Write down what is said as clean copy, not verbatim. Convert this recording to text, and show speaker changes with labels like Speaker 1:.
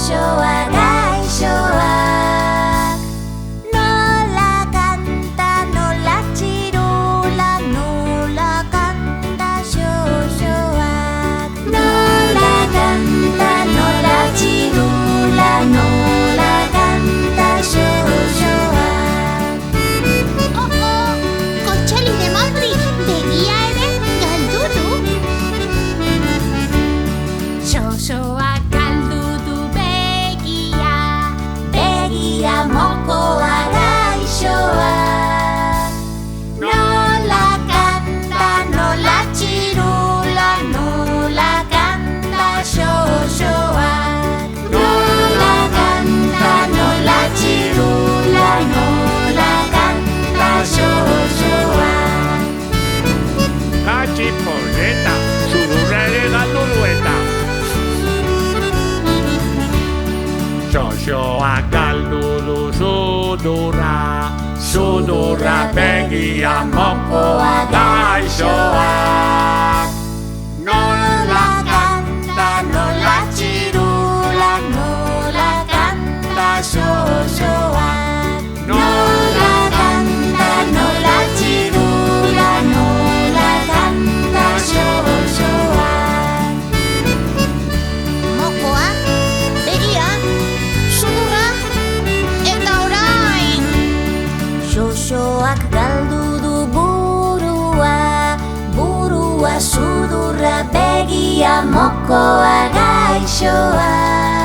Speaker 1: shoak gaixoak. Nola kanta, nola txirula, nola kanta xoxoak. Nola kanta, nola txirula, nola kanta xoxoak.
Speaker 2: Kontxoli de Madri, begia ere galdu du.
Speaker 1: Xoxoak galdu du begia, begia mokoa gaixoak. Nola kanta, nola txirula, nola kanta xoxoak. Nola kanta, nola txirula, nola kanta xoxoak.
Speaker 3: Katxi poleta, sudurra ere galdu du eta. Xoxoak galdu du sudurra, sudurra begia mokoa gaixoak.
Speaker 1: Nola kanta, nola txirula, nola kanta xoxoak. Nola kanta, nola txirula, nola kanta xoxoak.
Speaker 2: Mokoa, begia, sudurra, eta orain.
Speaker 1: Xoxoak galdu du burua, burua sudurra begia mokoa gaixoak.